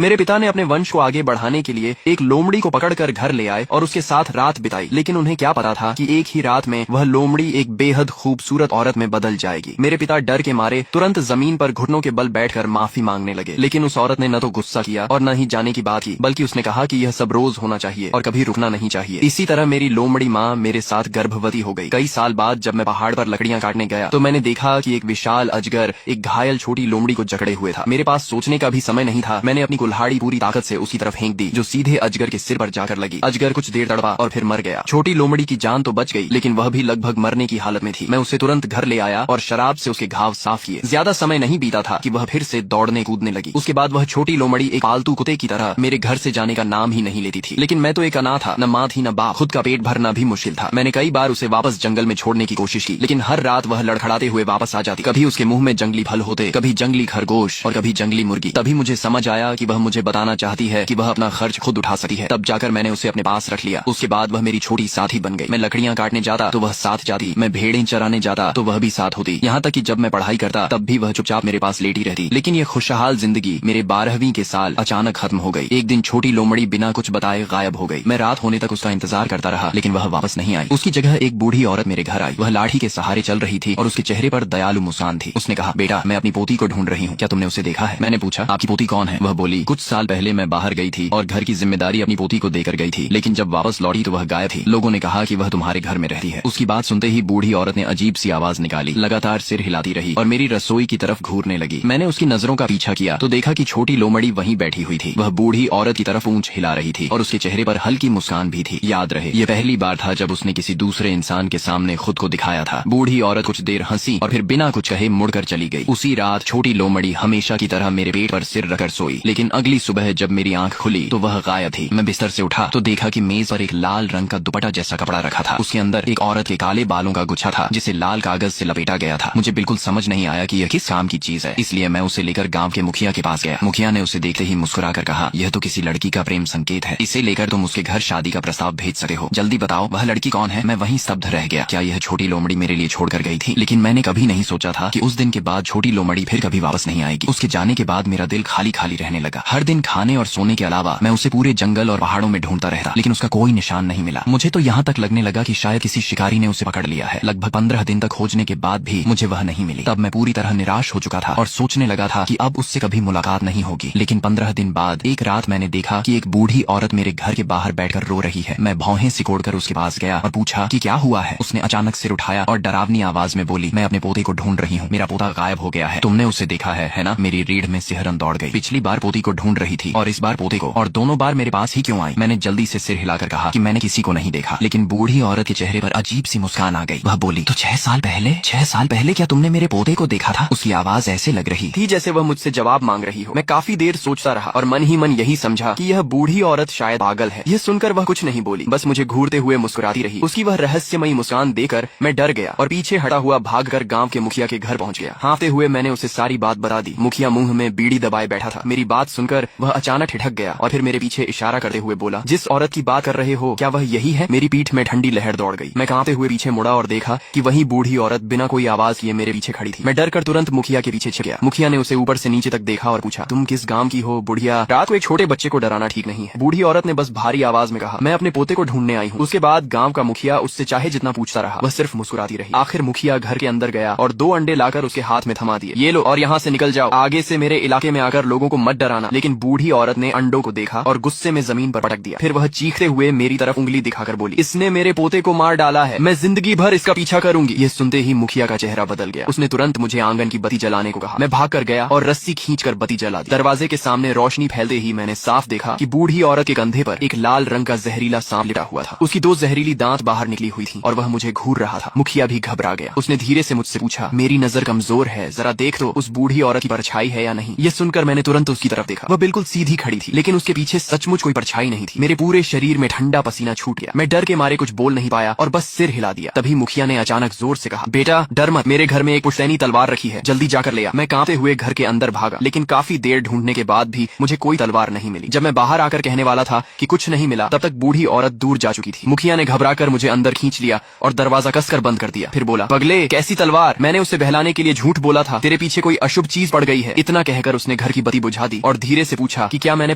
मेरे पिता ने अपने वंश को आगे बढ़ाने के लिए एक लोमड़ी को पकड़कर घर ले आए और उसके साथ रात बिताई, लेकिन उन्हें क्या पता था कि एक ही रात में वह लोमड़ी एक बेहद खूबसूरत औरत में बदल जाएगी। मेरे पिता डर के मारे तुरंत जमीन पर घुटनों के बल बैठकर माफी मांगने लगे, लेकिन उस औरत ने न तो गुस्सा किया और न ही जाने की बात की, बल्कि उसने कहा कि यह सब रोज होना चाहिए और कभी रुकना नहीं चाहिए। इसी तरह मेरी लोमड़ी माँ मेरे साथ गर्भवती हो गई। कई साल बाद जब मैं पहाड़ पर लकड़ियां काटने गया तो मैंने देखा कि एक विशाल अजगर एक घायल छोटी लोमड़ी को जकड़े हुए था। मेरे पास सोचने का भी समय नहीं था। मैंने अपनी कुल्हाड़ी पूरी ताकत से उसकी तरफ फेंक दी, जो सीधे अजगर के सिर पर जाकर लगी। अजगर कुछ देर तड़पा और फिर मर गया। छोटी लोमड़ी की जान तो बच गई, लेकिन वह भी लगभग मरने की हालत में थी। मैं उसे तुरंत घर ले आया और शराब से उसके घाव साफ किए। ज्यादा समय नहीं बीता था कि वह फिर से दौड़ने कूदने लगी। उसके बाद वह छोटी लोमड़ी एक पालतू कुत्ते की तरह मेरे घर से जाने का नाम ही नहीं लेती थी। लेकिन मैं तो एक अनाथ था, न माँ थी न बाप। खुद का पेट भरना भी मुश्किल था। मैंने कई बार उसे वापस जंगल में छोड़ने की कोशिश की, लेकिन हर रात वह लड़खड़ाते हुए वापस आ जाती। कभी उसके मुंह में जंगली फल होते, कभी जंगली खरगोश और कभी जंगली मुर्गी। तभी मुझे समझ आया कि वह मुझे बताना चाहती है कि वह अपना खर्च खुद उठा सकती है। तब जाकर मैंने उसे अपने पास रख लिया। उसके बाद वह मेरी छोटी साथी बन गई। मैं लकड़ियां काटने जाता तो वह साथ जाती, मैं भेड़ें चराने जाता तो वह भी साथ होती। यहाँ तक कि जब मैं पढ़ाई करता तब भी वह चुपचाप मेरे पास लेटी रहती। लेकिन ये खुशहाल जिंदगी मेरे 12वीं के साल अचानक खत्म हो गई। एक दिन छोटी लोमड़ी बिना कुछ बताए गायब हो गई। मैं रात होने तक उसका इंतजार करता रहा, लेकिन वह वापस नहीं आई। उसकी जगह एक बूढ़ी औरत मेरे घर आई। वह लाठी के सहारे चल रही थी और उसके चेहरे पर दयालु मुस्कान थी। उसने कहा, बेटा, मैं अपनी पोती को ढूंढ रही हूँ, क्या तुमने उसे देखा है? मैंने पूछा, आपकी पोती कौन है? वह बोली, कुछ साल पहले मैं बाहर गई थी और घर की जिम्मेदारी अपनी पोती को देकर गई थी, लेकिन जब वापस लौटी तो वह गायब थी। लोगों ने कहा कि वह तुम्हारे घर में रहती है। उसकी बात सुनते ही बूढ़ी औरत ने अजीब सी आवाज निकाली, लगातार सिर हिलाती रही और मेरी रसोई की तरफ घूरने लगी। मैंने उसकी नजरों का पीछा किया तो देखा कि छोटी लोमड़ी वहीं बैठी हुई थी। वह बूढ़ी औरत की तरफ पूंछ हिला रही थी और उसके चेहरे पर हल्की मुस्कान भी थी। याद रहे, ये पहली बार था जब उसने किसी दूसरे इंसान के सामने खुद को दिखाया था। बूढ़ी औरत कुछ देर हंसी और फिर बिना कुछ कहे मुड़कर चली गई। उसी रात छोटी लोमड़ी हमेशा की तरह मेरे पेट पर सिर रखकर सोई, लेकिन अगली सुबह जब मेरी आंख खुली तो वह गायब थी। मैं बिस्तर से उठा तो देखा कि मेज पर एक लाल रंग का दुपट्टा जैसा कपड़ा रखा था। उसके अंदर एक औरत के काले बालों का गुच्छा था, जिसे लाल कागज से लपेटा गया था। मुझे बिल्कुल समझ नहीं आया कि यह किस काम की चीज है, इसलिए मैं उसे लेकर गांव के मुखिया के पास गया। मुखिया ने उसे देखते ही मुस्कुराकर कहा, यह तो किसी लड़की का प्रेम संकेत है, इसे लेकर तुम उसके घर शादी का प्रस्ताव भेज सकते हो। जल्दी बताओ, वह लड़की कौन है? मैं वहीं स्तब्ध रह गया। क्या यह छोटी लोमड़ी मेरे लिए छोड़कर गई थी? लेकिन मैंने कभी नहीं सोचा था कि उस दिन के बाद छोटी लोमड़ी फिर कभी वापस नहीं आएगी। उसके जाने के बाद मेरा दिल खाली खाली रहने लगा। हर दिन खाने और सोने के अलावा मैं उसे पूरे जंगल और पहाड़ों में ढूंढता रहता, लेकिन उसका कोई निशान नहीं मिला। मुझे तो यहाँ तक लगने लगा कि शायद किसी शिकारी ने उसे पकड़ लिया है। लगभग 15 दिन तक खोजने के बाद भी मुझे वह नहीं मिली। तब मैं पूरी तरह निराश हो चुका था और सोचने लगा था कि अब उससे कभी मुलाकात नहीं होगी। लेकिन 15 दिन बाद एक रात मैंने देखा कि एक बूढ़ी औरत मेरे घर के बाहर बैठकर रो रही है। मैं भौहें सिकोड़कर उसके पास गया और पूछा कि क्या हुआ है। उसने अचानक सिर उठाया और डरावनी आवाज में बोली, मैं अपने पोते को ढूंढ रही हूँ, मेरा पोता गायब हो गया है। तुमने उसे देखा है ना? मेरी रीढ़ में सिहरन दौड़ गई। पिछली बार पोती को ढूंढ रही थी और इस बार पोते को, और दोनों बार मेरे पास ही क्यों आई? मैंने जल्दी से सिर हिलाकर कहा कि मैंने किसी को नहीं देखा। लेकिन बूढ़ी औरत के चेहरे पर अजीब सी मुस्कान आ गई। वह बोली, तो 6 साल पहले क्या तुमने मेरे पोते को देखा था? उसकी आवाज ऐसे लग रही थी जैसे वह मुझसे जवाब मांग रही हो। मैं काफी देर सोचता रहा और मन ही मन यही समझा कि यह बूढ़ी औरत शायद पागल है। यह सुनकर वह कुछ नहीं बोली, बस मुझे घूरते हुए मुस्कुराती रही। उसकी वह रहस्यमयी मुस्कान देखकर मैं डर गया और पीछे हटा हुआ भागकर गांव के मुखिया के घर पहुंच गया। हाँफते हुए मैंने उसे सारी बात बता दी। मुखिया मुंह में बीड़ी दबाए बैठा था। मेरी बात सुनकर वह अचानक ठिठक गया और फिर मेरे पीछे इशारा करते हुए बोला, जिस औरत की बात कर रहे हो क्या वह यही है? मेरी पीठ में ठंडी लहर दौड़ गई। मैं कांपते हुए पीछे मुड़ा और देखा कि वही बूढ़ी औरत बिना कोई आवाज किए मेरे पीछे खड़ी थी। मैं डर कर तुरंत मुखिया के पीछे छिप गया। मुखिया ने उसे ऊपर से नीचे तक देखा और पूछा, तुम किस गांव की हो बुढ़िया? रात को एक छोटे बच्चे को डराना ठीक नहीं है। बूढ़ी औरत ने बस भारी आवाज में कहा, मैं अपने पोते को ढूंढने आई हूँ। उसके बाद गांव का मुखिया उससे चाहे जितना पूछता रहा, वह सिर्फ मुस्कुराती रही। आखिर मुखिया घर के अंदर गया और 2 अंडे लाकर उसके हाथ में थमा दिए। ये लो और यहाँ से निकल जाओ, आगे से मेरे इलाके में आकर लोगों को मत डराना। लेकिन बूढ़ी औरत ने अंडों को देखा और गुस्से में जमीन पर पटक दिया। फिर वह चीखते हुए मेरी तरफ उंगली दिखाकर बोली, इसने मेरे पोते को मार डाला है, मैं जिंदगी भर इसका पीछा करूंगी। ये सुनते ही मुखिया का चेहरा बदल गया। उसने तुरंत मुझे आंगन की बत्ती जलाने को कहा। मैं भाग कर गया और रस्सी खींचकर बत्ती जला दी। दरवाजे के सामने रोशनी फैलते ही मैंने साफ देखा कि बूढ़ी औरत के कंधे पर एक लाल रंग का जहरीला सांप लिटा हुआ था। उसकी 2 जहरीली दांत बाहर निकली हुई थी और वह मुझे घूर रहा था। मुखिया भी घबरा गया। उसने धीरे से मुझसे पूछा, मेरी नजर कमजोर है, जरा देख तो उस बूढ़ी औरत की परछाई है या नहीं। ये सुनकर मैंने तुरंत उसकी तरफ देखा। वह बिल्कुल सीधी खड़ी थी, लेकिन उसके पीछे सचमुच कोई परछाई नहीं थी। मेरे पूरे शरीर में ठंडा पसीना छूट गया। मैं डर के मारे कुछ बोल नहीं पाया और बस सिर हिला दिया। तभी मुखिया ने अचानक जोर से कहा, बेटा डर मत, मेरे घर में एक पुश्तैनी तलवार रखी है, जल्दी जाकर ले आ। मैं कांपते हुए घर के अंदर भागा, लेकिन काफी देर ढूंढने के बाद भी मुझे कोई तलवार नहीं मिली। जब मैं बाहर आकर कहने वाला था कि कुछ नहीं मिला, तब तक बूढ़ी औरत दूर जा चुकी थी। मुखिया ने घबराकर मुझे अंदर खींच लिया और दरवाजा कसकर बंद कर दिया। फिर बोला, पगले कैसी तलवार? मैंने उसे बहलाने के लिए झूठ बोला था, तेरे पीछे कोई अशुभ चीज पड़ गई है। इतना कहकर उसने घर की बत्ती बुझा दी और धीरे से पूछा कि क्या मैंने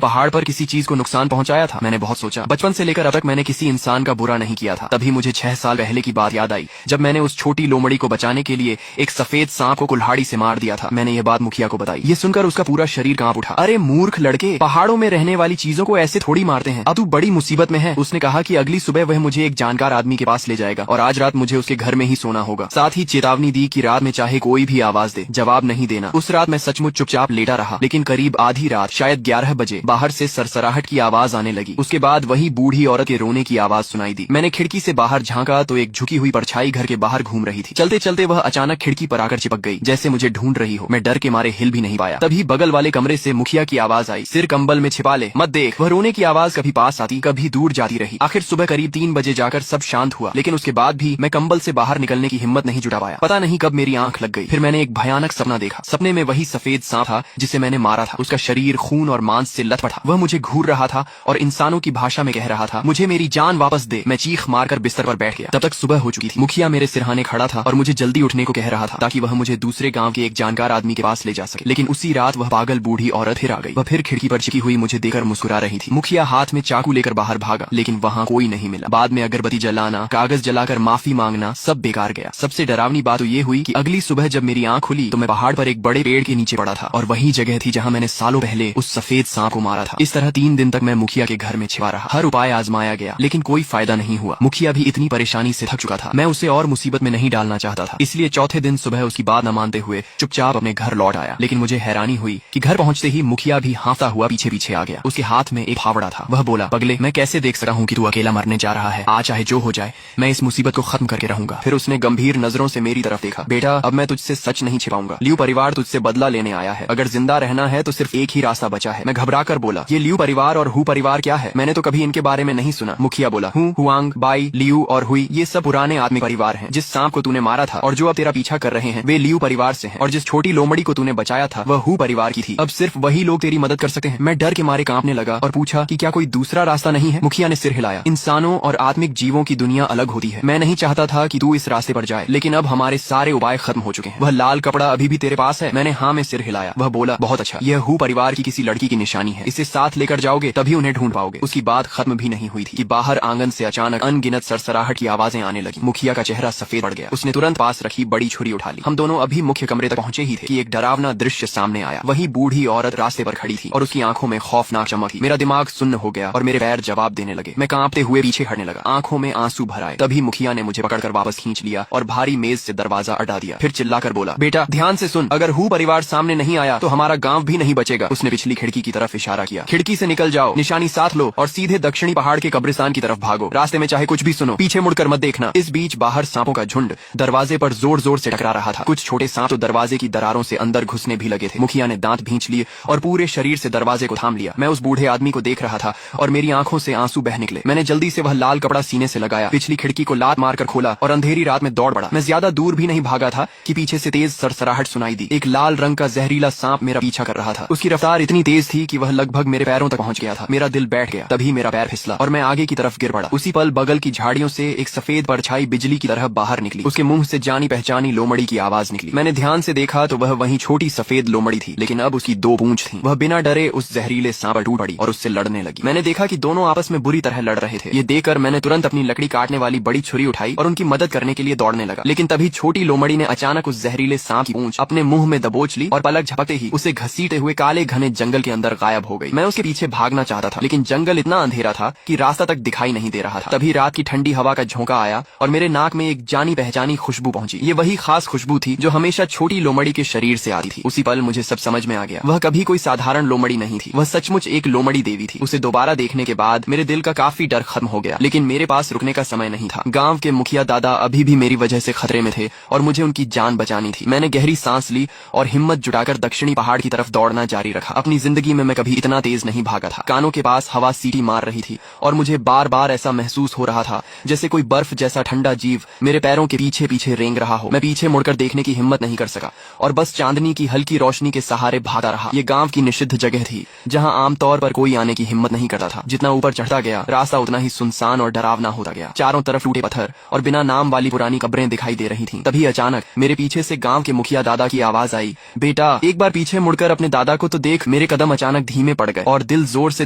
पहाड़ पर किसी चीज को नुकसान पहुंचाया था। मैंने बहुत सोचा, बचपन से लेकर अब तक मैंने किसी इंसान का बुरा नहीं किया था। तभी मुझे 6 साल पहले की बात याद आई, जब मैंने उस छोटी लोमड़ी को बचाने के लिए एक सफेद सांप को कुल्हाड़ी से मार दिया था। मैंने ये बात मुखिया को बताई। ये सुनकर उसका पूरा शरीर कांप उठा। अरे मूर्ख लड़के, पहाड़ों में रहने वाली चीजों को ऐसे थोड़ी मारते हैं, अब तू बड़ी मुसीबत में है। उसने कहा कि अगली सुबह वह मुझे एक जानकार आदमी के पास ले जाएगा और आज रात मुझे उसके घर में ही सोना होगा। साथ ही चेतावनी दी कि रात में चाहे कोई भी आवाज दे, जवाब नहीं देना। उस रात मैं सचमुच चुपचाप लेटा रहा, लेकिन करीब आधी रात, शायद 11 बजे, बाहर से सरसराहट की आवाज आने लगी। उसके बाद वही बूढ़ी औरत के रोने की आवाज सुनाई दी। मैंने खिड़की से बाहर झांका तो एक झुकी हुई परछाई घर के बाहर घूम रही थी। चलते चलते वह अचानक खिड़की पर आकर चिपक गई, जैसे मुझे ढूंढ रही हो। मैं डर के मारे हिल भी नहीं पाया। तभी बगल वाले कमरे से मुखिया की आवाज आई, सिर कंबल में छिपा ले, मत देख। वह रोने की आवाज कभी पास आती, कभी दूर जाती रही। आखिर सुबह करीब 3 बजे जाकर सब शांत हुआ, लेकिन उसके बाद भी मैं कंबल से बाहर निकलने की हिम्मत नहीं जुटा पाया। पता नहीं कब मेरी आंख लग गई। फिर मैंने एक भयानक सपना देखा। सपने में वही सफेद सांप था जिसे मैंने मारा था। उसका शरीर खून और मांस से लथपथ था। वह मुझे घूर रहा था और इंसानों की भाषा में कह रहा था, मुझे मेरी जान वापस दे। मैं चीख मारकर बिस्तर पर बैठ गया। तब तक सुबह हो चुकी थी। मुखिया मेरे सिरहाने खड़ा था और मुझे जल्दी उठने को कह रहा था ताकि वह मुझे दूसरे गांव के एक जानकार आदमी के पास ले जा सके। लेकिन उसी रात वह पागल बूढ़ी औरत फिर आ गई। वह फिर खिड़की पर चिपकी हुई मुझे देकर मुस्कुरा रही थी। मुखिया हाथ में चाकू लेकर बाहर भागा, लेकिन वहाँ कोई नहीं मिला। बाद में अगरबत्ती जलाना, कागज जलाकर माफी मांगना, सब बेकार गया। सबसे डरावनी बात तो ये हुई कि अगली सुबह जब मेरी आंख खुली तो मैं पहाड़ पर एक बड़े पेड़ के नीचे पड़ा था और वही जगह थी जहाँ मैंने सालों पहले उस सफेद सांप को मारा था। इस तरह 3 दिन तक मैं मुखिया के घर में छिपा रहा। हर उपाय आजमाया गया, लेकिन कोई फायदा नहीं हुआ। मुखिया भी इतनी परेशानी से थक चुका था। मैं उसे और मुसीबत में नहीं डालना चाहता था, इसलिए चौथे दिन सुबह उसकी बात न मानते हुए चुपचाप अपने घर लौट आया। लेकिन मुझे हैरानी हुई कि घर पहुंचते ही मुखिया भी हाँफता हुआ पीछे पीछे आ गया। उसके हाथ में एक फावड़ा था। वह बोला, पगले, मैं कैसे देख सकता हूँ कि तू अकेला मरने जा रहा है। आज चाहे जो हो जाए, मैं इस मुसीबत को खत्म करके रहूंगा। फिर उसने गंभीर नजरों से मेरी तरफ देखा। बेटा, अब मैं तुझसे सच नहीं छिपाऊंगा। लियू परिवार तुझसे बदला लेने आया है। अगर जिंदा रहना है तो सिर्फ एक ही रास्ता बचा है। मैं घबरा कर बोला, ये लियू परिवार और हु परिवार क्या है? मैंने तो कभी इनके बारे में नहीं सुना। मुखिया बोला, हु, हुआंग, बाई, लियू और हुई, ये सब पुराने आदमी परिवार हैं। जिस सांप को तूने मारा था और जो अब तेरा पीछा कर रहे हैं, वे लियू परिवार से हैं। और जिस छोटी लोमड़ी को तूने बचाया था, वह हु परिवार की थी। अब सिर्फ वही लोग तेरी मदद कर सकते हैं। मैं डर के मारे कांपने लगा और पूछा कि क्या कोई दूसरा रास्ता नहीं है? मुखिया ने सिर हिलाया। इंसानों और आत्मिक जीवों की दुनिया अलग होती है। मैं नहीं चाहता था कि तू इस रास्ते पर जाए, लेकिन अब हमारे सारे उपाय खत्म हो चुके हैं। वह लाल कपड़ा अभी भी तेरे पास है? मैंने हाँ में सिर हिलाया। वह बोला, बहुत अच्छा, यह हु परिवार की किसी लड़की की निशानी है। इसे साथ लेकर जाओगे तभी उन्हें ढूंढ पाओगे। उसकी बात खत्म भी नहीं हुई थी कि बाहर आंगन से अचानक अनगिनत सरसराहट की आवाजें आने लगी। मुखिया का चेहरा सफेद पड़ गया। उसने तुरंत पास रखी बड़ी छुरी उठा ली। हम दोनों अभी मुख्य कमरे तक पहुंचे ही थे कि एक डरावना दृश्य सामने आया। वही बूढ़ी औरत रास्ते पर खड़ी थी और उसकी आंखों में खौफनाक चमक थी। मेरा दिमाग सुन्न हो गया और मेरे पैर जवाब देने लगे। मैं कांपते हुए पीछे हटने लगा, आंखों में आंसू भर आए। तभी मुखिया ने मुझे पकड़कर वापस खींच लिया और भारी मेज से दरवाजा अड़ा दिया। फिर चिल्लाकर बोला, बेटा ध्यान से सुन, अगर हु परिवार सामने नहीं आया तो हमारा गांव भी नहीं बचेगा। उसने पिछली खिड़की की तरफ इशारा किया। खिड़की से निकल जाओ, निशानी साथ लो और सीधे दक्षिणी पहाड़ के कब्रिस्तान की तरफ भागो। रास्ते में चाहे कुछ भी सुनो, पीछे मुड़कर मत देखना। इस बीच बाहर सांपों का झुंड दरवाजे पर जोर जोर से टकरा रहा था। कुछ छोटे सांप तो दरवाजे की दरारों से अंदर घुसने भी लगे थे। मुखिया ने दांत भींच लिए और पूरे शरीर से दरवाजे को थाम लिया। मैं उस बूढ़े आदमी को देख रहा था और मेरी आंखों से आंसू बह निकले। मैंने जल्दी से वह लाल कपड़ा सीने से लगाया, पिछली खिड़की को लात मारकर खोला और अंधेरी रात में दौड़ पड़ा। मैं ज्यादा दूर भी नहीं भागा था कि पीछे से तेज सरसराहट सुनाई दी। एक लाल रंग का जहरीला सांप मेरा पीछा कर रहा था। उसकी रफ्तार इतनी तेज थी कि वह लगभग मेरे पैरों तक पहुंच गया था। मेरा दिल बैठ गया। तभी मेरा पैर फिसला और मैं आगे की तरफ गिर पड़ा। उसी पल बगल की झाड़ियों से एक सफेद परछाई बिजली की तरह बाहर निकली। उसके मुंह से जानी पहचानी लोमड़ी की आवाज निकली। मैंने ध्यान से देखा तो वह वही छोटी सफेद लोमड़ी थी, लेकिन अब उसकी 2 पूंछ थी। वह बिना डरे उस जहरीले सांप पर टूट पड़ी और उससे लड़ने लगी। मैंने देखा कि दोनों आपस में बुरी तरह लड़ रहे थे। ये देखकर मैंने तुरंत अपनी लकड़ी काटने वाली बड़ी छुरी उठाई और उनकी मदद करने के लिए दौड़ने लगा। लेकिन तभी छोटी लोमड़ी ने अचानक उस जहरीले सांप की पूंछ अपने मुंह में दबोच ली और पलक झपकते ही उसे घसीटे हुए काले घने जंगल के अंदर गायब हो गई। मैं उसके पीछे भागना चाहता था, लेकिन जंगल इतना अंधेरा था कि रास्ता तक दिखाई नहीं दे रहा था। तभी रात की ठंडी हवा का झोंका आया और मेरे नाक में एक जानी पहचानी खुशबू पहुंची। ये वही खास खुशबू थी जो हमेशा छोटी लोमड़ी के शरीर से आती थी। उसी पल मुझे सब समझ में आ गया। वह कभी कोई साधारण लोमड़ी नहीं थी, वह सचमुच एक लोमड़ी देवी थी। उसे दोबारा देखने के बाद मेरे दिल का काफी डर खत्म हो गया, लेकिन मेरे पास रुकने का समय नहीं था। गांव के मुखिया दादा अभी भी मेरी वजह से खतरे में थे और मुझे उनकी जान बचानी थी। मैंने गहरी सांस ली और हिम्मत जुटाकर दक्षिणी पहाड़ की तरफ दौड़ना जारी रखा। अपनी जिंदगी में मैं कभी इतना तेज नहीं भागा था। कानों के पास हवा सीटी मार रही थी और मुझे बार बार ऐसा महसूस हो रहा था जैसे कोई बर्फ जैसा ठंडा जीव मेरे पैरों के पीछे पीछे रेंग रहा हो। मैं पीछे मुड़कर देखने की हिम्मत नहीं कर सका और बस चांदनी की हल्की रोशनी के सहारे भागा रहा। ये गांव की निषिद्ध जगह थी जहां आमतौर पर कोई आने की हिम्मत नहीं करता था। जितना ऊपर चढ़ता गया रास्ता उतना ही सुनसान और डरावना होता गया। चारों तरफ टूटे पत्थर और बिना नाम वाली पुरानी कब्रें दिखाई दे रही थीं। तभी अचानक मेरे पीछे से गांव के मुखिया दादा की आवाज आई, बेटा एक बार पीछे मुड़कर अपने दादा को तो देख देख मेरे कदम अचानक धीमे पड़ गए और दिल जोर से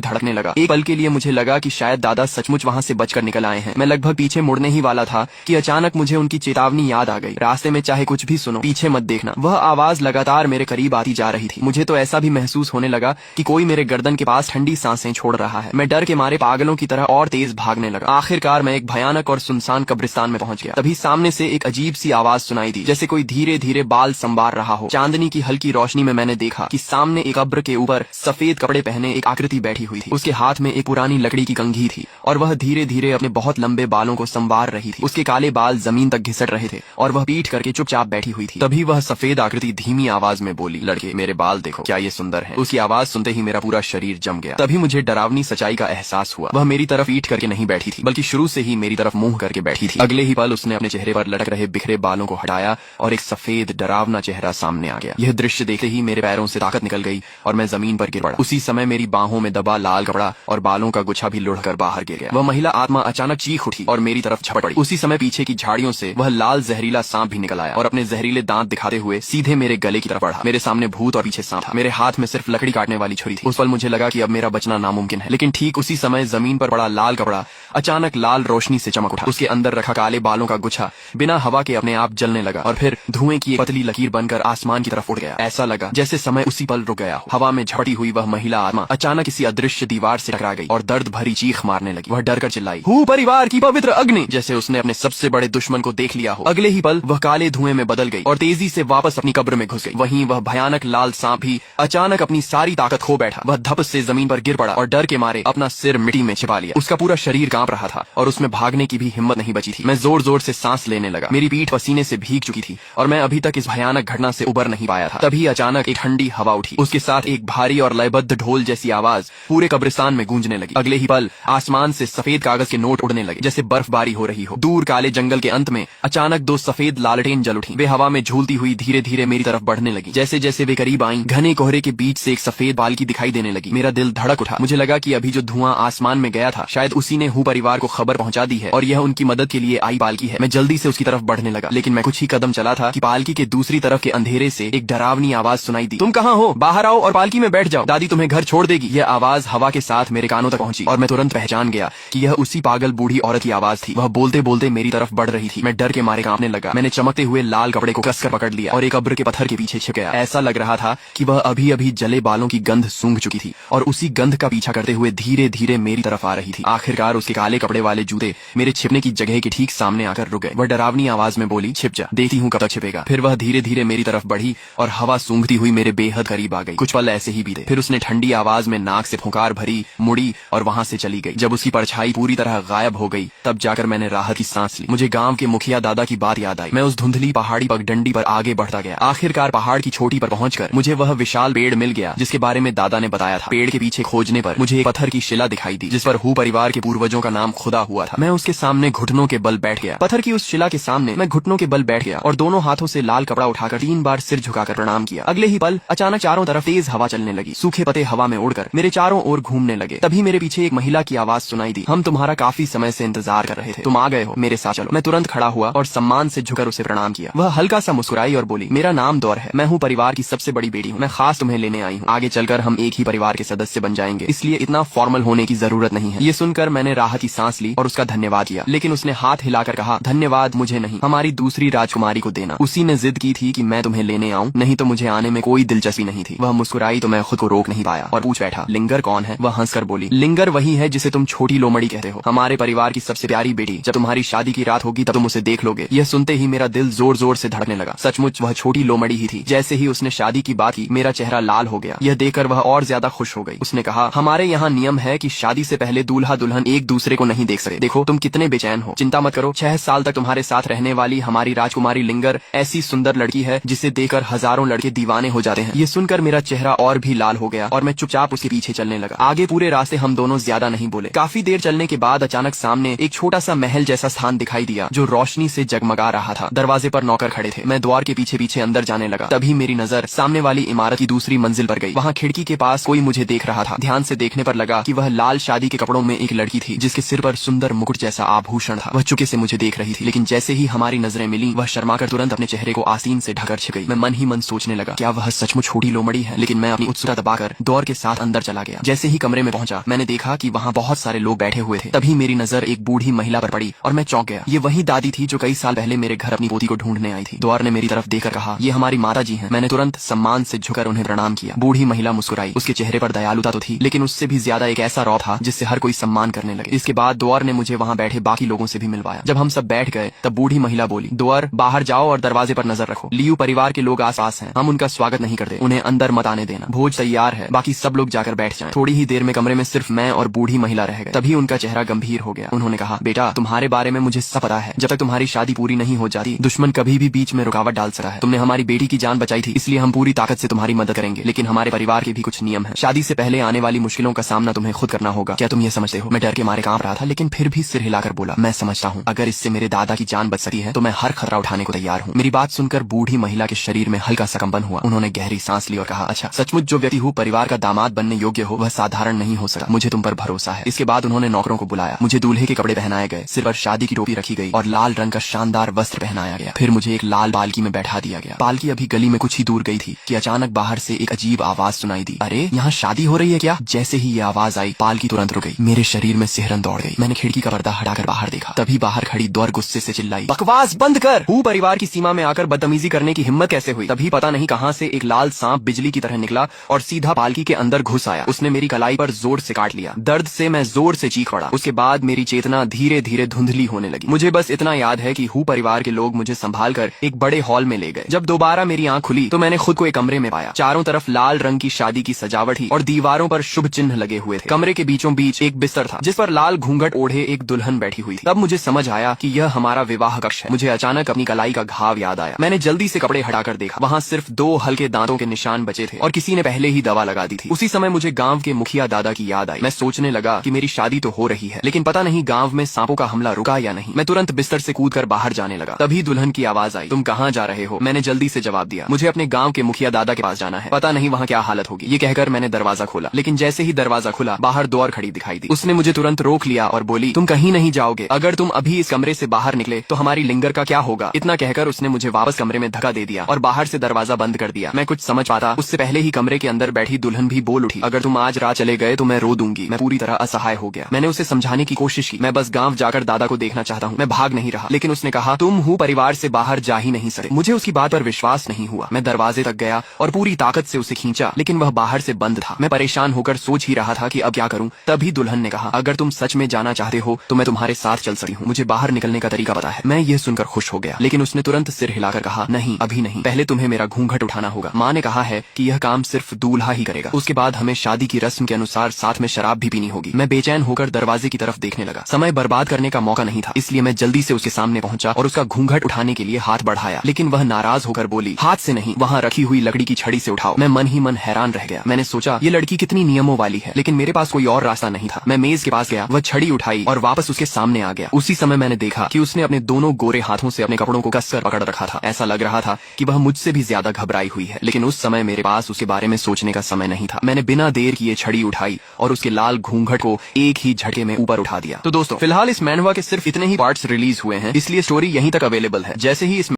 धड़कने लगा। एक पल के लिए मुझे लगा कि शायद दादा सचमुच वहाँ से बचकर निकल आए हैं। मैं लगभग पीछे मुड़ने ही वाला था कि अचानक मुझे उनकी चेतावनी याद आ गई, रास्ते में चाहे कुछ भी सुनो, पीछे मत देखना। वह आवाज लगातार मेरे करीब आती जा रही थी। मुझे तो ऐसा भी महसूस होने लगा कि कोई मेरे गर्दन के पास ठंडी सांसें छोड़ रहा है। मैं डर के मारे पागलों की तरह और तेज भागने लगा। आखिरकार मैं एक भयानक और सुनसान कब्रिस्तान में पहुंच गया। तभी सामने से एक अजीब सी आवाज सुनाई दी, जैसे कोई धीरे धीरे बाल संवार रहा हो। चांदनी की हल्की रोशनी में मैंने देखा कि सामने एक कब्र के ऊपर सफेद कपड़े पहने एक आकृति बैठी हुई थी। उसके हाथ में एक पुरानी लकड़ी की कंघी थी और वह धीरे धीरे अपने बहुत लंबे बालों को संवार रही थी। उसके काले बाल जमीन तक घिसट रहे थे और वह पीठ करके चुपचाप बैठी हुई थी। तभी वह सफेद आकृति धीमी आवाज में बोली, लड़के मेरे बाल देखो, क्या ये सुंदर है। उसकी आवाज सुनते ही मेरा पूरा शरीर जम गया। तभी मुझे डरावनी सच्चाई का एहसास हुआ। वह मेरी तरफ पीठ करके नहीं बैठी थी, बल्कि शुरू से ही मेरी तरफ मुंह करके बैठी थी। अगले ही पल उसने अपने चेहरे पर लटक रहे बिखरे बालों को हटाया और एक सफेद डरावना चेहरा सामने आ गया। यह दृश्य देखते ही मेरे पैरों से ताकत निकल गई और मैं जमीन पर गिर पड़ा। उसी समय मेरी बाहों में दबा लाल कपड़ा और बालों का गुच्छा भी लुढ़कर बाहर गिर गया। वह महिला आत्मा अचानक चीख उठी और मेरी तरफ झपट पड़ी। उसी समय पीछे की झाड़ियों से वह लाल जहरीला सांप भी निकल आया और अपने जहरीले दांत दिखाते हुए सीधे मेरे गले की तरफ बढ़ा। मेरे सामने भूत और पीछे सांप था। मेरे हाथ में सिर्फ लकड़ी काटने वाली छुरी थी। उस पल मुझे लगा कि अब मेरा बचना नामुमकिन है। लेकिन ठीक उसी समय जमीन पर पड़ा लाल कपड़ा अचानक लाल रोशनी से चमक उठा। उसके अंदर रखा काले बालों का गुच्छा बिना हवा के अपने आप जलने लगा और फिर धुएं की एक पतली लकीर बनकर आसमान की तरफ उड़ गया। ऐसा लगा जैसे समय उसी पल रुक गया हो। हवा में झपटी हुई वह महिला आत्मा अचानक किसी अदृश्य दीवार से टकरा गई और दर्द भरी चीख मारने लगी। वह डर कर चिल्लाई, हूँ परिवार की पवित्र अग्नि, जैसे उसने अपने सबसे बड़े दुश्मन को देख लिया हो। अगले ही पल वह काले धुएं में बदल गई और तेजी से वापस अपनी कब्र में घुस गई। वहीं वह भयानक लाल सांप भी अचानक अपनी सारी ताकत खो बैठा। वह धप से जमीन पर गिर पड़ा और डर के मारे अपना सिर मिट्टी में छिपा लिया। उसका पूरा शरीर कांप रहा था और उसमें भागने की भी हिम्मत नहीं बची थी। मैं जोर जोर से सांस लेने लगा। मेरी पीठ पसीने से भीग चुकी थी और मैं अभी तक इस भयानक घटना से उबर नहीं पाया था। तभी अचानक एक ठंडी हवा उठी। उसके साथ एक भारी और लयबद्ध ढोल जैसी आवाज पूरे कब्रिस्तान में गूंजने लगी। अगले ही पल आसमान से सफेद कागज के नोट उड़ने लगे, जैसे बर्फबारी हो रही हो। दूर काले जंगल के अंत में अचानक दो सफेद लालटेन जल उठी। वे हवा में झूलती हुई धीरे धीरे मेरी तरफ बढ़ने लगी। जैसे जैसे वे करीब आईं, घने कोहरे के बीच से एक सफेद पालकी दिखाई देने लगी। मेरा दिल धड़क उठा। मुझे लगा कि अभी जो धुआं आसमान में गया था, शायद उसी ने हु परिवार को खबर पहुंचा दी है और यह उनकी मदद के लिए आई पालकी है। मैं जल्दी से उसकी तरफ बढ़ने लगा, लेकिन मैं कुछ ही कदम चला था कि पालकी के दूसरी तरफ के अंधेरे से एक डरावनी आवाज सुनाई दी, तुम कहाँ हो? बाहर आओ और पालकी में बैठ जाओ, दादी तुम्हें घर छोड़ देगी। यह आवाज हवा के साथ मेरे कानों तक पहुंची और मैं तुरंत पहचान गया कि यह उसी पागल बूढ़ी औरत की आवाज थी। वह बोलते बोलते मेरी तरफ बढ़ रही थी। मैं डर के मारे कांपने लगा। मैंने चमकते हुए लाल कपड़े को कसकर पकड़ लिया और एक कब्र के पत्थर के पीछे छिप गया। ऐसा लग रहा था कि वह अभी अभी जले बालों की गंध सूंघ चुकी थी और उसी गंध का पीछा करते हुए धीरे धीरे मेरी तरफ आ रही थी। आखिरकार उसके काले कपड़े वाले जूते मेरे छिपने की जगह के ठीक सामने आकर रुक गए। वह डरावनी आवाज में बोली, छिप जा, देखती हूँ कब तक छिपेगा। फिर वह धीरे धीरे मेरी तरफ बढ़ी और हवा सूंघती हुई मेरे बेहद करीब आ गई। कुछ पल ऐसे ही बीते। फिर उसने ठंडी आवाज में नाक से फुंकार भरी, मुड़ी और वहां से चली गई। जब उसकी परछाई पूरी तरह गायब हो गई, तब जाकर मैंने राहत की सांस ली। मुझे गांव के मुखिया दादा की बात याद आई। मैं उस धुंधली पहाड़ी पगडंडी पर आगे बढ़ता गया। आखिरकार पहाड़ की चोटी पर पहुंचकर मुझे वह विशाल पेड़ मिल गया जिसके बारे में दादा ने बताया था। पेड़ के पीछे खोजने पर मुझे एक पत्थर की शिला दिखाई दी जिस पर हु परिवार के पूर्वजों का नाम खुदा हुआ था। मैं उसके सामने घुटनों के बल बैठ गया। पत्थर की उस शिला के सामने मैं घुटनों के बल बैठ गया और दोनों हाथों से लाल कपड़ा उठाकर 3 बार सिर झुकाकर प्रणाम किया। अगले ही पल अचानक चारों तरफ तेज हवा चलने लगी। सूखे पत्ते हवा में उड़कर मेरे चारों ओर घूमने लगे। तभी मेरे पीछे एक महिला की आवाज सुनाई दी, हम तुम्हारा काफी समय से इंतजार कर रहे थे, तुम आ गए हो, मेरे साथ चलो। मैं तुरंत खड़ा हुआ और सम्मान से झुकर उसे प्रणाम किया। वह हल्का सा मुस्कुराई और बोली, मेरा नाम दौर है, मैं हूँ परिवार की सबसे बड़ी बेटी हूँ, मैं खास तुम्हें लेने आई हूँ। आगे चलकर हम एक ही परिवार के सदस्य बन जाएंगे, इसलिए इतना फॉर्मल होने की जरूरत नहीं है। ये सुनकर मैंने राहत की सांस ली और उसका धन्यवाद किया, लेकिन उसने हाथ हिलाकर कहा, धन्यवाद मुझे नहीं, हमारी दूसरी राजकुमारी को देना। उसी ने जिद की थी कि मैं तुम्हें लेने आऊं, नहीं तो मुझे आने में कोई दिलचस्पी नहीं थी। वह मुस्कुराई तो मैं खुद को रोक नहीं पाया और पूछ बैठा, लिंगर कौन है? वह हंसकर बोली, लिंगर वही है जिसे तुम छोटी लोमड़ी कहते हो, हमारे परिवार की सबसे प्यारी बेटी। जब तुम्हारी शादी की रात होगी तब तुम उसे देख लोगे। यह सुनते ही मेरा दिल जोर जोर से धड़कने लगा। सचमुच वह छोटी लोमड़ी ही थी। जैसे ही उसने शादी की बात की, मेरा चेहरा लाल हो गया। यह देखकर वह और ज्यादा खुश हो गई। उसने कहा, हमारे यहाँ नियम है कि शादी से पहले दूल्हा दुल्हन एक दूसरे को नहीं देख सकते। देखो तुम कितने बेचैन हो, चिंता मत करो, 6 साल तक तुम्हारे साथ रहने वाली हमारी राजकुमारी लिंगर ऐसी सुंदर लड़की है जिसे देखकर हजारों लड़के दीवाने हो जाते हैं। ये सुनकर मेरा चेहरा और भी लाल हो गया और मैं चुपचाप उसके पीछे चलने लगा। आगे पूरे रास्ते हम दोनों ज्यादा नहीं बोले। काफी देर चलने के बाद अचानक सामने एक छोटा सा महल जैसा स्थान दिखाई दिया जो रोशनी से जगमगा रहा था। दरवाजे पर नौकर खड़े थे। मैं द्वार के पीछे पीछे अंदर जाने लगा। तभी मेरी नजर सामने वाली इमारत की दूसरी मंजिल पर गई। वहाँ खिड़की के पास कोई मुझे देख रहा था। ध्यान से देखने पर लगा कि वह लाल शादी के कपड़ों में एक लड़की थी जिसके सिर पर सुंदर मुकुट जैसा आभूषण था। वह चुपके से मुझे देख रही थी, लेकिन जैसे ही हमारी नजरें मिली, वह शर्माकर तुरंत अपने चेहरे को आसीन से ढककर छिप गई। मैं मन ही मन सोचने लगा, क्या वह सचमुच छोटी लोमड़ी है? लेकिन मैं अपनी उत्सुकता दबाकर दौड़ के साथ अंदर चला गया। जैसे ही कमरे में पहुंचा मैंने देखा कि वहाँ बहुत सारे लोग बैठे हुए थे। तभी मेरी नजर एक बूढ़ी महिला पर पड़ी और मैं चौंक गया। ये वही दादी थी जो कई साल पहले मेरे घर अपनी पोती को ढूंढने आई थी। द्वार ने मेरी तरफ देखकर कहा, ये हमारी माता जी हैं। मैंने तुरंत सम्मान से झुककर उन्हें प्रणाम किया। बूढ़ी महिला मुस्कुराई। उसके चेहरे पर दयालुता तो थी, लेकिन उससे भी ज्यादा एक ऐसा रौब था जिससे हर कोई सम्मान करने लगे। इसके बाद द्वार ने मुझे वहाँ बैठे बाकी लोगों से भी मिलवाया। जब हम सब बैठ गए तब बूढ़ी महिला बोली, द्वार बाहर जाओ और दरवाजे पर नजर रखो। लियू परिवार के लोग आसपास हैं, हम उनका स्वागत नहीं करते, उन्हें अंदर मत आने देना। भोज तैयार है, बाकी सब लोग जाकर बैठ जाएं। थोड़ी ही देर में कमरे में सिर्फ मैं और बूढ़ी महिला रह गए। तभी उनका चेहरा गंभीर हो गया। उन्होंने कहा, बेटा तुम्हारे बारे में मुझे सब पता है। जब तक तुम्हारी शादी पूरी नहीं हो जाती दुश्मन कभी भी बीच में रुकावट डाल सकता है। तुमने हमारी बेटी की जान बचाई थी, इसलिए हम पूरी ताकत से तुम्हारी मदद करेंगे, लेकिन हमारे परिवार के भी कुछ नियम हैं। शादी से पहले आने वाली मुश्किलों का सामना तुम्हें खुद करना होगा। क्या तुम ये समझते हो? मैं डर के मारे कांप रहा था, लेकिन फिर भी सिर हिलाकर बोला, मैं समझता हूँ। अगर इससे मेरे दादा की जान बच सकती है तो मैं हर खतरा उठाने को तैयार हूँ। मेरी बात सुनकर बूढ़ी महिला के शरीर में हल्का सा कंपन हुआ। उन्होंने गहरी सांस ली और कहा, अच्छा सचमुच जो व्यक्ति हो परिवार का दामाद बनने योग्य हो वह साधारण नहीं हो सकता। मुझे तुम पर भरोसा है। इसके बाद उन्होंने नौकरों को बुलाया। मुझे दूल्हे के कपड़े पहनाए गए, सिर पर शादी की टोपी रखी गई और लाल रंग का शानदार वस्त्र पहनाया गया। फिर मुझे एक लाल पालकी में बैठा दिया गया। पालकी अभी गली में कुछ ही दूर गई थी कि अचानक बाहर से एक अजीब आवाज सुनाई दी, अरे यहाँ शादी हो रही है क्या? जैसे ही ये आवाज आई पालकी तुरंत रुक गई। मेरे शरीर में सिहरन दौड़ गई। मैंने खिड़की का पर्दा हटाकर बाहर देखा। तभी बाहर खड़ी द्वार गुस्से से चिल्लाई, बकवास बंद कर। हूँ परिवार की सीमा में आकर बदतमीजी करने की हिम्मत कैसे हुई? तभी पता नहीं कहाँ से एक लाल सांप बिजली की तरह निकला और सीधा पालकी के अंदर घुस आया। उसने मेरी कलाई पर जोर से काट लिया। दर्द से मैं जोर से चीख पड़ा। उसके बाद मेरी चेतना धीरे धीरे धुंधली होने लगी। मुझे बस इतना याद है कि हूँ परिवार के लोग मुझे संभाल कर एक बड़े हॉल में ले गए। जब दोबारा मेरी आंख खुली तो मैंने खुद को एक कमरे में पाया। चारों तरफ लाल रंग की शादी की सजावट ही और दीवारों पर शुभ चिन्ह लगे हुए थे। कमरे के बीचों बीच एक बिस्तर था जिस पर लाल घूंघट ओढ़े एक दुल्हन बैठी हुई थी। तब मुझे समझ आया कि यह हमारा विवाह कक्ष है। मुझे अचानक अपनी कलाई का घाव याद आया। मैंने जल्दी से कपड़े हटाकर देखा। वहाँ सिर्फ 2 हल्के दांतों के निशान बचे थे और किसी ने पहले ही दवा लगा दी थी। उसी समय मुझे गांव के मुखिया दादा की याद आई। मैं सोचने लगा कि मेरी शादी तो हो रही है, लेकिन पता नहीं गांव में सांपों का हमला रुका या नहीं। मैं तुरंत बिस्तर से कूदकर बाहर जाने लगा। तभी दुल्हन की आवाज आई, तुम कहाँ जा रहे हो? मैंने जल्दी से जवाब दिया, मुझे अपने गांव के मुखिया दादा के पास जाना है, पता नहीं वहाँ क्या हालत होगी। ये कहकर मैंने दरवाजा खोला, लेकिन जैसे ही दरवाजा खुला बाहर द्वार खड़ी दिखाई दी। उसने मुझे तुरंत रोक लिया और बोली, तुम कहीं नहीं जाओगे। अगर तुम अभी इस कमरे से बाहर निकले तो हमारी लिंगर का क्या होगा? इतना कहकर उसने मुझे वापस कमरे में धक्का दे दिया और बाहर से दरवाजा बंद कर दिया। मैं कुछ समझ पाता उससे पहले ही कमरे के अंदर बैठी दुल्हन भी बोल उठी, अगर तुम आज रात चले गए तो मैं रो दूंगी। मैं पूरी तरह असहाय हो गया। मैंने उसे समझाने की कोशिश की, मैं बस गांव जाकर दादा को देखना चाहता हूँ, मैं भाग नहीं रहा। लेकिन उसने कहा, तुम हूँ परिवार से बाहर जा ही नहीं सकते। मुझे उसकी बात पर विश्वास नहीं हुआ। मैं दरवाजे तक गया और पूरी ताकत से उसे खींचा, लेकिन वह बाहर से बंद था। मैं परेशान होकर सोच ही रहा था कि अब क्या करूं। तभी दुल्हन ने कहा, अगर तुम सच में जाना चाहते हो तो मैं तुम्हारे साथ चल सकती हूँ, मुझे बाहर निकलने का तरीका पता है। मैं ये सुनकर खुश हो गया, लेकिन उसने तुरंत सिर हिलाकर कहा, नहीं अभी नहीं, पहले तुम्हें मेरा घूंघट उठाना होगा। माँ ने कहा है कि यह काम सिर्फ दूल्हा ही करेगा। उसके बाद हमें शादी की रस्म के अनुसार साथ में शराब भी पीनी होगी। मैं बेचैन होकर दरवाजे की तरफ देखने लगा। समय बर्बाद करने का मौका नहीं था, इसलिए मैं जल्दी से उसके सामने पहुंचा और उसका घूंघट उठाने के लिए हाथ बढ़ाया, लेकिन वह नाराज होकर बोली, हाथ से नहीं, वहाँ रखी हुई लकड़ी की छड़ी से उठाओ। मैं मन ही मन हैरान रह गया। मैंने सोचा ये लड़की कितनी नियमों वाली है, लेकिन मेरे पास कोई और रास्ता नहीं था। मैं मेज के पास गया, वह छड़ी उठाई और वापस उसके सामने आ गया। उसी समय मैंने देखा कि उसने अपने दोनों गोरे हाथों से अपने कपड़ों को कसकर पकड़ रखा था। ऐसा लग रहा था कि वह मुझसे भी ज्यादा घबराई हुई है, लेकिन उस समय मेरे पास उसके बारे में सोचने का समय नहीं था। मैंने बिना देर किए छड़ी उठाई और उसके लाल घूंघट को एक ही झटके में ऊपर उठा दिया। तो दोस्तों फिलहाल इस मैनहवा के सिर्फ इतने ही पार्ट्स रिलीज हुए हैं, इसलिए स्टोरी यहीं तक अवेलेबल है। जैसे ही इस